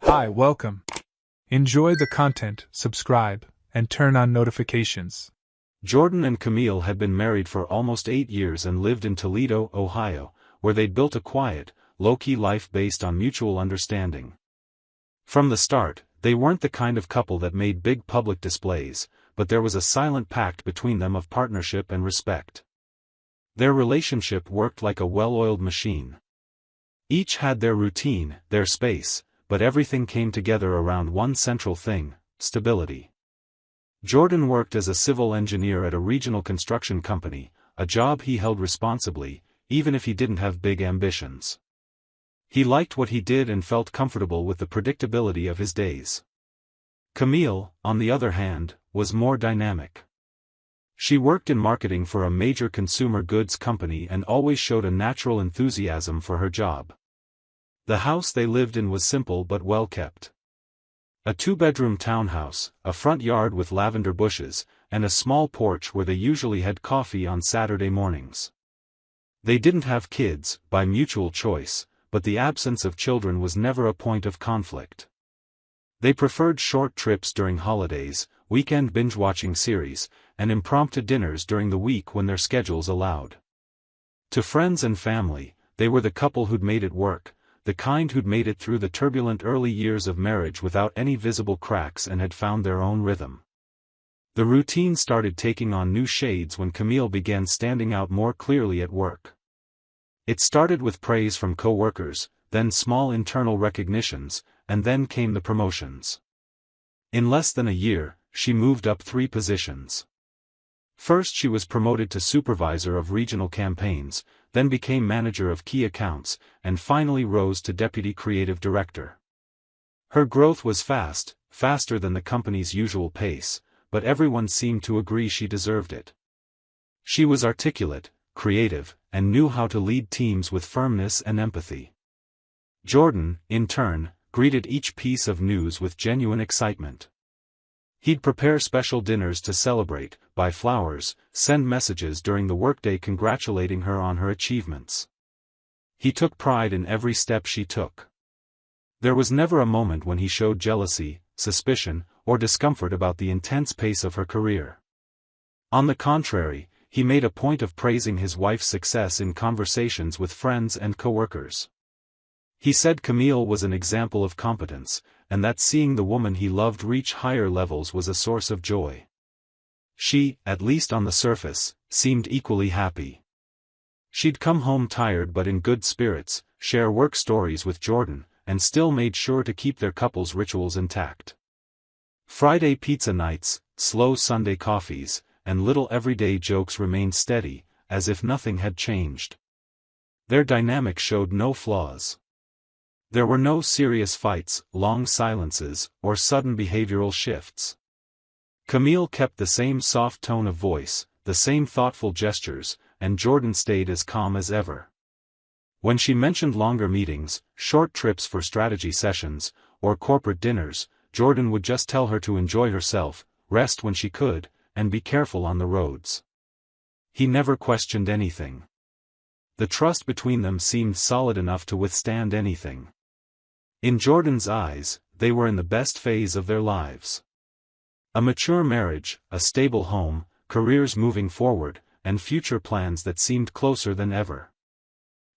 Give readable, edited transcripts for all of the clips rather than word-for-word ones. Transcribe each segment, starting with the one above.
Hi, welcome. Enjoy the content, subscribe, and turn on notifications. Jordan and Camille had been married for almost 8 years and lived in Toledo, Ohio, where they'd built a quiet, low-key life based on mutual understanding. From the start, they weren't the kind of couple that made big public displays, but there was a silent pact between them of partnership and respect. Their relationship worked like a well-oiled machine. Each had their routine, their space, but everything came together around one central thing: stability. Jordan worked as a civil engineer at a regional construction company, a job he held responsibly, even if he didn't have big ambitions. He liked what he did and felt comfortable with the predictability of his days. Camille, on the other hand, was more dynamic. She worked in marketing for a major consumer goods company and always showed a natural enthusiasm for her job. The house they lived in was simple but well kept. A 2-bedroom townhouse, a front yard with lavender bushes, and a small porch where they usually had coffee on Saturday mornings. They didn't have kids, by mutual choice, but the absence of children was never a point of conflict. They preferred short trips during holidays, weekend binge-watching series, and impromptu dinners during the week when their schedules allowed. To friends and family, they were the couple who'd made it work, the kind who'd made it through the turbulent early years of marriage without any visible cracks and had found their own rhythm. The routine started taking on new shades when Camille began standing out more clearly at work. It started with praise from co-workers, then small internal recognitions, and then came the promotions. In less than a year, she moved up 3 positions. First she was promoted to supervisor of regional campaigns, then became manager of key accounts, and finally rose to deputy creative director. Her growth was fast, faster than the company's usual pace, but everyone seemed to agree she deserved it. She was articulate, creative, and knew how to lead teams with firmness and empathy. Jordan, in turn, greeted each piece of news with genuine excitement. He'd prepare special dinners to celebrate, buy flowers, send messages during the workday congratulating her on her achievements. He took pride in every step she took. There was never a moment when he showed jealousy, suspicion, or discomfort about the intense pace of her career. On the contrary, he made a point of praising his wife's success in conversations with friends and coworkers. He said Camille was an example of competence, and that seeing the woman he loved reach higher levels was a source of joy. She, at least on the surface, seemed equally happy. She'd come home tired but in good spirits, share work stories with Jordan, and still made sure to keep their couple's rituals intact. Friday pizza nights, slow Sunday coffees, and little everyday jokes remained steady, as if nothing had changed. Their dynamic showed no flaws. There were no serious fights, long silences, or sudden behavioral shifts. Camille kept the same soft tone of voice, the same thoughtful gestures, and Jordan stayed as calm as ever. When she mentioned longer meetings, short trips for strategy sessions, or corporate dinners, Jordan would just tell her to enjoy herself, rest when she could, and be careful on the roads. He never questioned anything. The trust between them seemed solid enough to withstand anything. In Jordan's eyes, they were in the best phase of their lives. A mature marriage, a stable home, careers moving forward, and future plans that seemed closer than ever.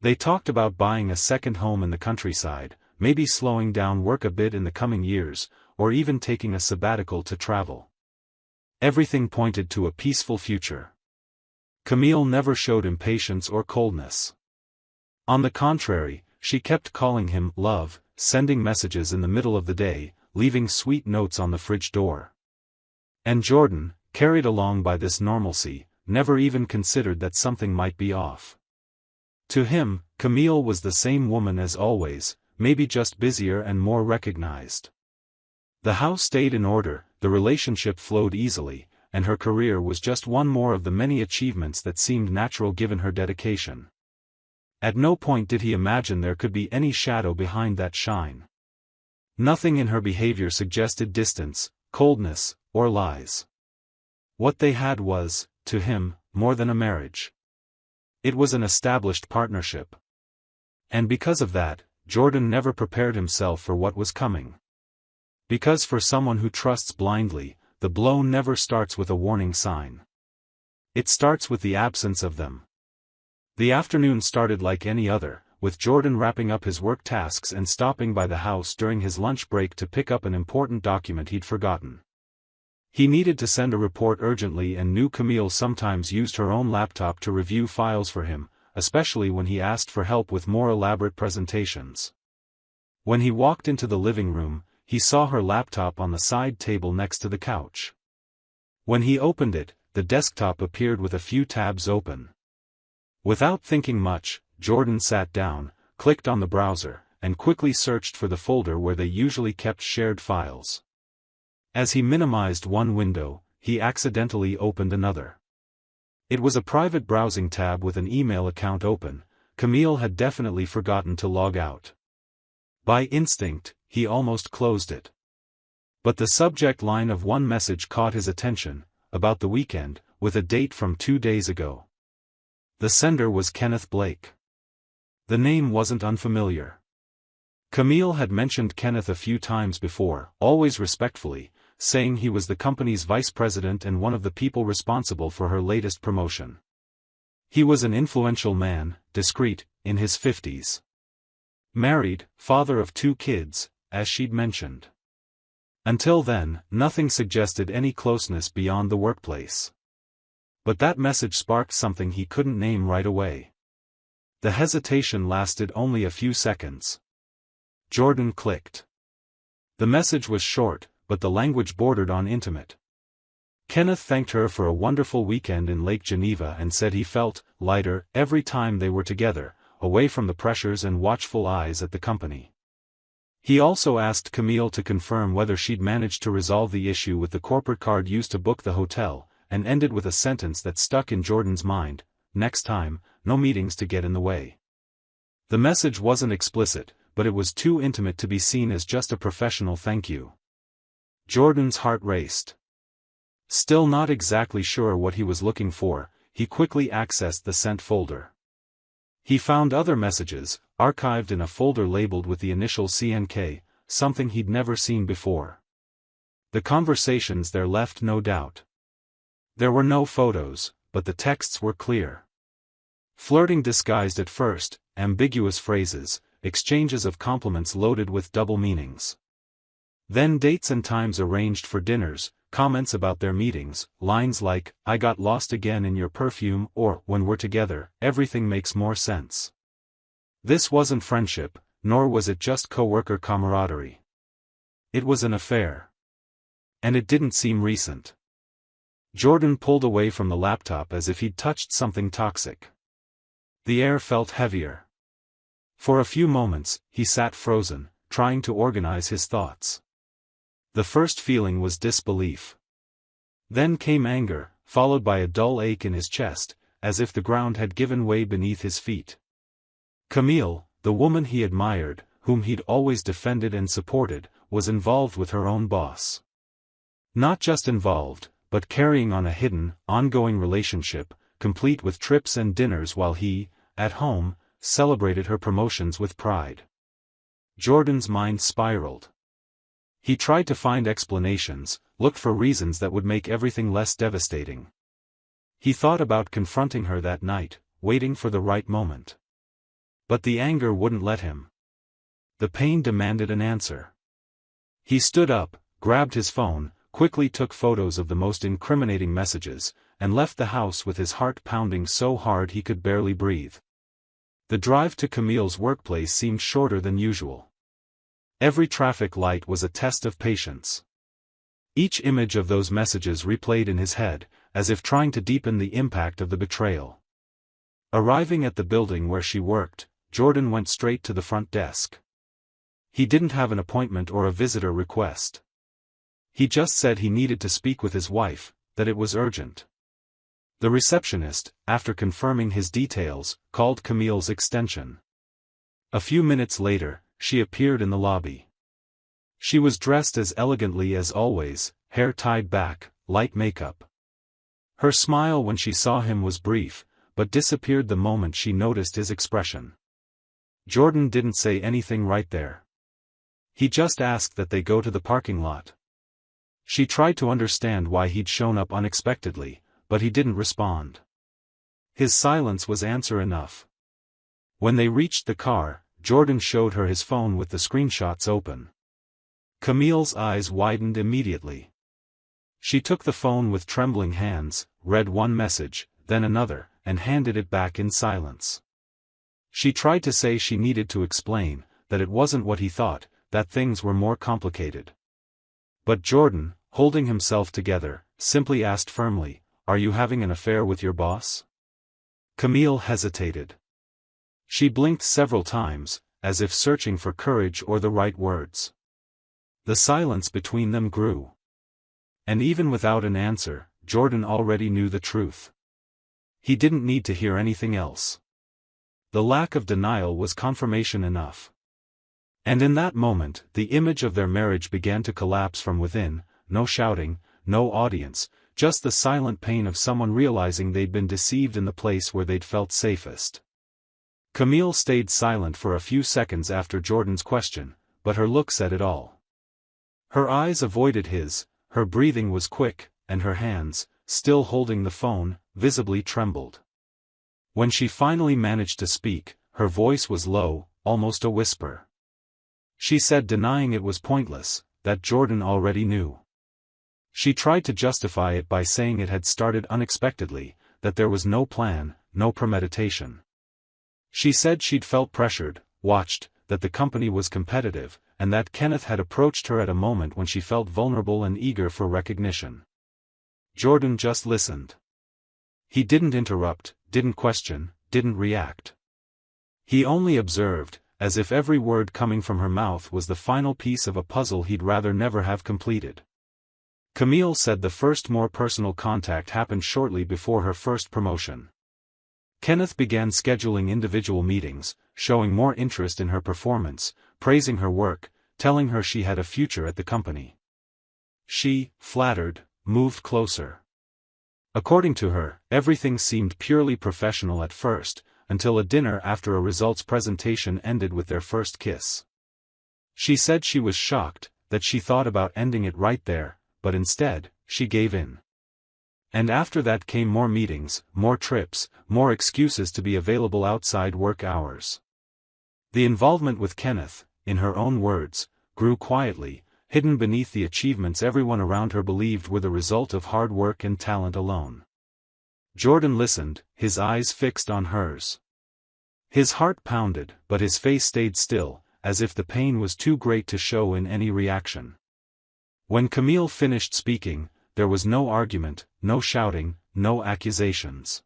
They talked about buying a second home in the countryside, maybe slowing down work a bit in the coming years, or even taking a sabbatical to travel. Everything pointed to a peaceful future. Camille never showed impatience or coldness. On the contrary, she kept calling him love, sending messages in the middle of the day, leaving sweet notes on the fridge door. And Jordan, carried along by this normalcy, never even considered that something might be off. To him, Camille was the same woman as always, maybe just busier and more recognized. The house stayed in order, the relationship flowed easily, and her career was just one more of the many achievements that seemed natural given her dedication. At no point did he imagine there could be any shadow behind that shine. Nothing in her behavior suggested distance, coldness, or lies. What they had was, to him, more than a marriage. It was an established partnership. And because of that, Jordan never prepared himself for what was coming. Because for someone who trusts blindly, the blow never starts with a warning sign. It starts with the absence of them. The afternoon started like any other, with Jordan wrapping up his work tasks and stopping by the house during his lunch break to pick up an important document he'd forgotten. He needed to send a report urgently and knew Camille sometimes used her own laptop to review files for him, especially when he asked for help with more elaborate presentations. When he walked into the living room, he saw her laptop on the side table next to the couch. When he opened it, the desktop appeared with a few tabs open. Without thinking much, Jordan sat down, clicked on the browser, and quickly searched for the folder where they usually kept shared files. As he minimized one window, he accidentally opened another. It was a private browsing tab with an email account open. Camille had definitely forgotten to log out. By instinct, he almost closed it. But the subject line of one message caught his attention, about the weekend, with a date from 2 days ago. The sender was Kenneth Blake. The name wasn't unfamiliar. Camille had mentioned Kenneth a few times before, always respectfully, saying he was the company's vice president and one of the people responsible for her latest promotion. He was an influential man, discreet, in his 50s. Married, father of 2 kids, as she'd mentioned. Until then, nothing suggested any closeness beyond the workplace. But that message sparked something he couldn't name right away. The hesitation lasted only a few seconds. Jordan clicked. The message was short, but the language bordered on intimate. Kenneth thanked her for a wonderful weekend in Lake Geneva and said he felt lighter every time they were together, away from the pressures and watchful eyes at the company. He also asked Camille to confirm whether she'd managed to resolve the issue with the corporate card used to book the hotel, and ended with a sentence that stuck in Jordan's mind: next time, no meetings to get in the way. The message wasn't explicit, but it was too intimate to be seen as just a professional thank you. Jordan's heart raced. Still not exactly sure what he was looking for, he quickly accessed the sent folder. He found other messages, archived in a folder labeled with the initial CNK, something he'd never seen before. The conversations there left no doubt. There were no photos, but the texts were clear. Flirting disguised at first, ambiguous phrases, exchanges of compliments loaded with double meanings. Then dates and times arranged for dinners, comments about their meetings, lines like, "I got lost again in your perfume," or, "When we're together, everything makes more sense." This wasn't friendship, nor was it just co-worker camaraderie. It was an affair. And it didn't seem recent. Jordan pulled away from the laptop as if he'd touched something toxic. The air felt heavier. For a few moments, he sat frozen, trying to organize his thoughts. The first feeling was disbelief. Then came anger, followed by a dull ache in his chest, as if the ground had given way beneath his feet. Camille, the woman he admired, whom he'd always defended and supported, was involved with her own boss. Not just involved, but carrying on a hidden, ongoing relationship, complete with trips and dinners while he, at home, celebrated her promotions with pride. Jordan's mind spiraled. He tried to find explanations, looked for reasons that would make everything less devastating. He thought about confronting her that night, waiting for the right moment. But the anger wouldn't let him. The pain demanded an answer. He stood up, grabbed his phone, quickly took photos of the most incriminating messages, and left the house with his heart pounding so hard he could barely breathe. The drive to Camille's workplace seemed shorter than usual. Every traffic light was a test of patience. Each image of those messages replayed in his head, as if trying to deepen the impact of the betrayal. Arriving at the building where she worked, Jordan went straight to the front desk. He didn't have an appointment or a visitor request. He just said he needed to speak with his wife, that it was urgent. The receptionist, after confirming his details, called Camille's extension. A few minutes later, she appeared in the lobby. She was dressed as elegantly as always, hair tied back, light makeup. Her smile when she saw him was brief, but disappeared the moment she noticed his expression. Jordan didn't say anything right there. He just asked that they go to the parking lot. She tried to understand why he'd shown up unexpectedly, but he didn't respond. His silence was answer enough. When they reached the car, Jordan showed her his phone with the screenshots open. Camille's eyes widened immediately. She took the phone with trembling hands, read one message, then another, and handed it back in silence. She tried to say she needed to explain, that it wasn't what he thought, that things were more complicated. But Jordan, holding himself together, simply asked firmly, "Are you having an affair with your boss?" Camille hesitated. She blinked several times, as if searching for courage or the right words. The silence between them grew. And even without an answer, Jordan already knew the truth. He didn't need to hear anything else. The lack of denial was confirmation enough. And in that moment, the image of their marriage began to collapse from within, no shouting, no audience, just the silent pain of someone realizing they'd been deceived in the place where they'd felt safest. Camille stayed silent for a few seconds after Jordan's question, but her look said it all. Her eyes avoided his, her breathing was quick, and her hands, still holding the phone, visibly trembled. When she finally managed to speak, her voice was low, almost a whisper. She said denying it was pointless, that Jordan already knew. She tried to justify it by saying it had started unexpectedly, that there was no plan, no premeditation. She said she'd felt pressured, watched, that the company was competitive, and that Kenneth had approached her at a moment when she felt vulnerable and eager for recognition. Jordan just listened. He didn't interrupt, didn't question, didn't react. He only observed, as if every word coming from her mouth was the final piece of a puzzle he'd rather never have completed. Camille said the first more personal contact happened shortly before her first promotion. Kenneth began scheduling individual meetings, showing more interest in her performance, praising her work, telling her she had a future at the company. She, flattered, moved closer. According to her, everything seemed purely professional at first, until a dinner after a results presentation ended with their first kiss. She said she was shocked, that she thought about ending it right there, but instead, she gave in. And after that came more meetings, more trips, more excuses to be available outside work hours. The involvement with Kenneth, in her own words, grew quietly, hidden beneath the achievements everyone around her believed were the result of hard work and talent alone. Jordan listened, his eyes fixed on hers. His heart pounded, but his face stayed still, as if the pain was too great to show in any reaction. When Camille finished speaking, there was no argument, no shouting, no accusations.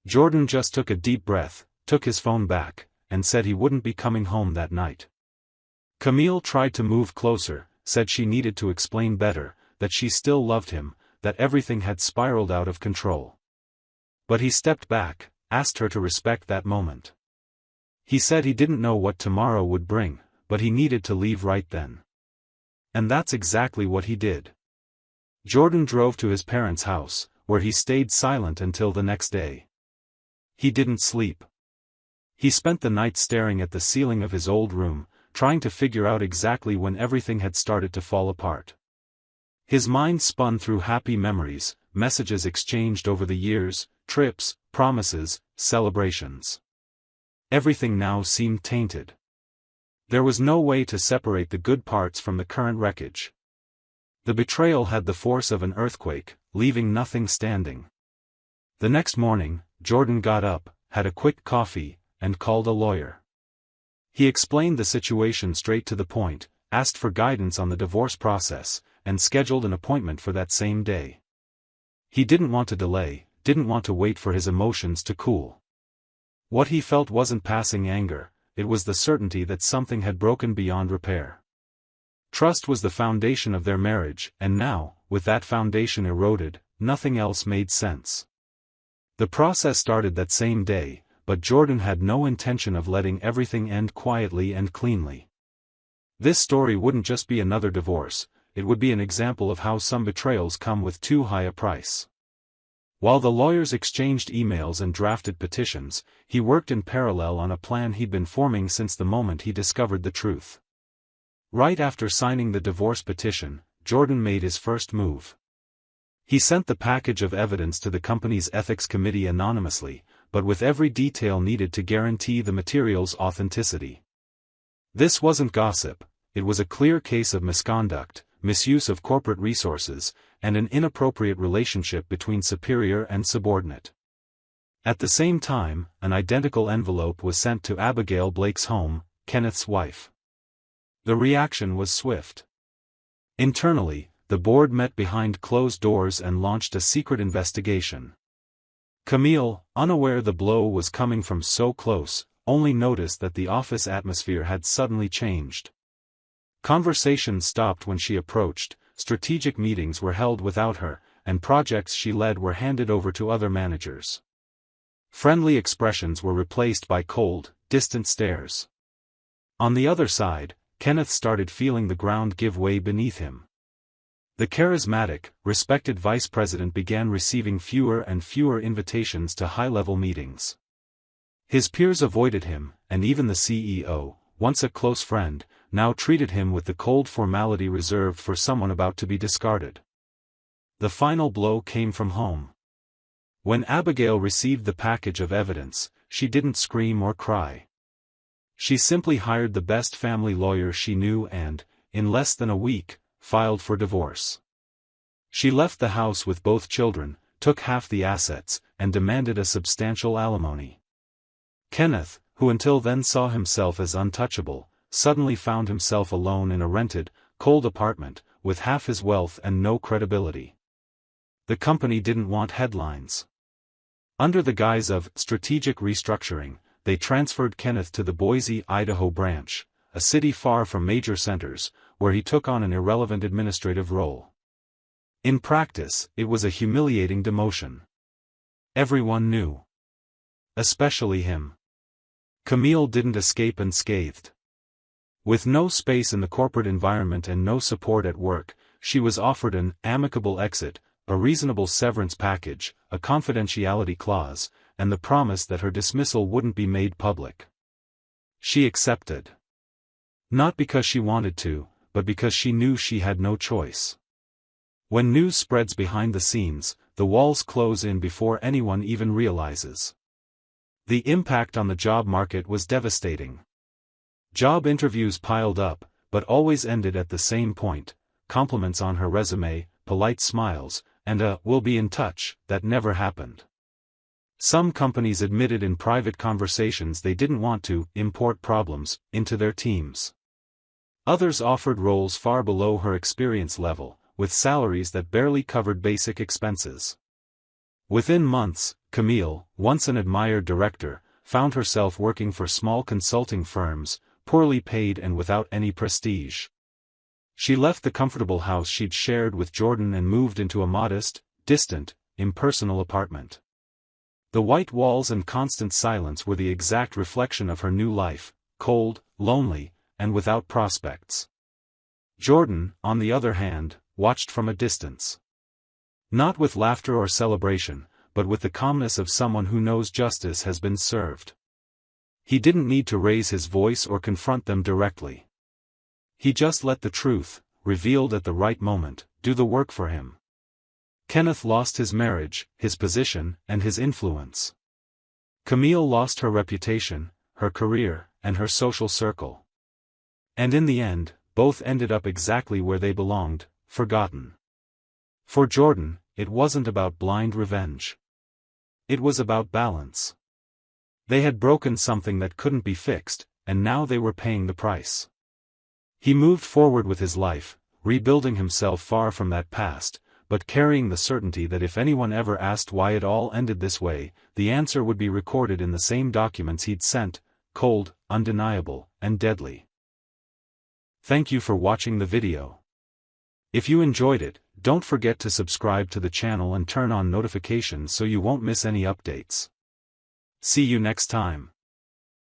Jordan just took a deep breath, took his phone back, and said he wouldn't be coming home that night. Camille tried to move closer, said she needed to explain better, that she still loved him, that everything had spiraled out of control. But he stepped back, asked her to respect that moment. He said he didn't know what tomorrow would bring, but he needed to leave right then. And that's exactly what he did. Jordan drove to his parents' house, where he stayed silent until the next day. He didn't sleep. He spent the night staring at the ceiling of his old room, trying to figure out exactly when everything had started to fall apart. His mind spun through happy memories, messages exchanged over the years, trips, promises, celebrations. Everything now seemed tainted. There was no way to separate the good parts from the current wreckage. The betrayal had the force of an earthquake, leaving nothing standing. The next morning, Jordan got up, had a quick coffee, and called a lawyer. He explained the situation straight to the point, asked for guidance on the divorce process, and scheduled an appointment for that same day. He didn't want to delay, didn't want to wait for his emotions to cool. What he felt wasn't passing anger, it was the certainty that something had broken beyond repair. Trust was the foundation of their marriage, and now, with that foundation eroded, nothing else made sense. The process started that same day, but Jordan had no intention of letting everything end quietly and cleanly. This story wouldn't just be another divorce, it would be an example of how some betrayals come with too high a price. While the lawyers exchanged emails and drafted petitions, he worked in parallel on a plan he'd been forming since the moment he discovered the truth. Right after signing the divorce petition, Jordan made his first move. He sent the package of evidence to the company's ethics committee anonymously, but with every detail needed to guarantee the material's authenticity. This wasn't gossip, it was a clear case of misconduct, misuse of corporate resources, and an inappropriate relationship between superior and subordinate. At the same time, an identical envelope was sent to Abigail Blake's home, Kenneth's wife. The reaction was swift. Internally, the board met behind closed doors and launched a secret investigation. Camille, unaware the blow was coming from so close, only noticed that the office atmosphere had suddenly changed. Conversations stopped when she approached, strategic meetings were held without her, and projects she led were handed over to other managers. Friendly expressions were replaced by cold, distant stares. On the other side, Kenneth started feeling the ground give way beneath him. The charismatic, respected vice president began receiving fewer and fewer invitations to high-level meetings. His peers avoided him, and even the CEO, once a close friend, now treated him with the cold formality reserved for someone about to be discarded. The final blow came from home. When Abigail received the package of evidence, she didn't scream or cry. She simply hired the best family lawyer she knew and, in less than a week, filed for divorce. She left the house with both children, took half the assets, and demanded a substantial alimony. Kenneth, who until then saw himself as untouchable, suddenly found himself alone in a rented, cold apartment, with half his wealth and no credibility. The company didn't want headlines. Under the guise of strategic restructuring, they transferred Kenneth to the Boise, Idaho branch, a city far from major centers, where he took on an irrelevant administrative role. In practice, it was a humiliating demotion. Everyone knew. Especially him. Camille didn't escape unscathed. With no space in the corporate environment and no support at work, she was offered an amicable exit, a reasonable severance package, a confidentiality clause, and the promise that her dismissal wouldn't be made public. She accepted. Not because she wanted to, but because she knew she had no choice. When news spreads behind the scenes, the walls close in before anyone even realizes. The impact on the job market was devastating. Job interviews piled up, but always ended at the same point: compliments on her resume, polite smiles, and a "we'll be in touch" that never happened. Some companies admitted in private conversations they didn't want to import problems into their teams. Others offered roles far below her experience level, with salaries that barely covered basic expenses. Within months, Camille, once an admired director, found herself working for small consulting firms, poorly paid and without any prestige. She left the comfortable house she'd shared with Jordan and moved into a modest, distant, impersonal apartment. The white walls and constant silence were the exact reflection of her new life: cold, lonely, and without prospects. Jordan, on the other hand, watched from a distance. Not with laughter or celebration, but with the calmness of someone who knows justice has been served. He didn't need to raise his voice or confront them directly. He just let the truth, revealed at the right moment, do the work for him. Kenneth lost his marriage, his position, and his influence. Camille lost her reputation, her career, and her social circle. And in the end, both ended up exactly where they belonged, forgotten. For Jordan, it wasn't about blind revenge. It was about balance. They had broken something that couldn't be fixed, and now they were paying the price. He moved forward with his life, rebuilding himself far from that past, but carrying the certainty that if anyone ever asked why it all ended this way, the answer would be recorded in the same documents he'd sent: cold, undeniable, and deadly. Thank you for watching the video. If you enjoyed it, don't forget to subscribe to the channel and turn on notifications so you won't miss any updates. See you next time.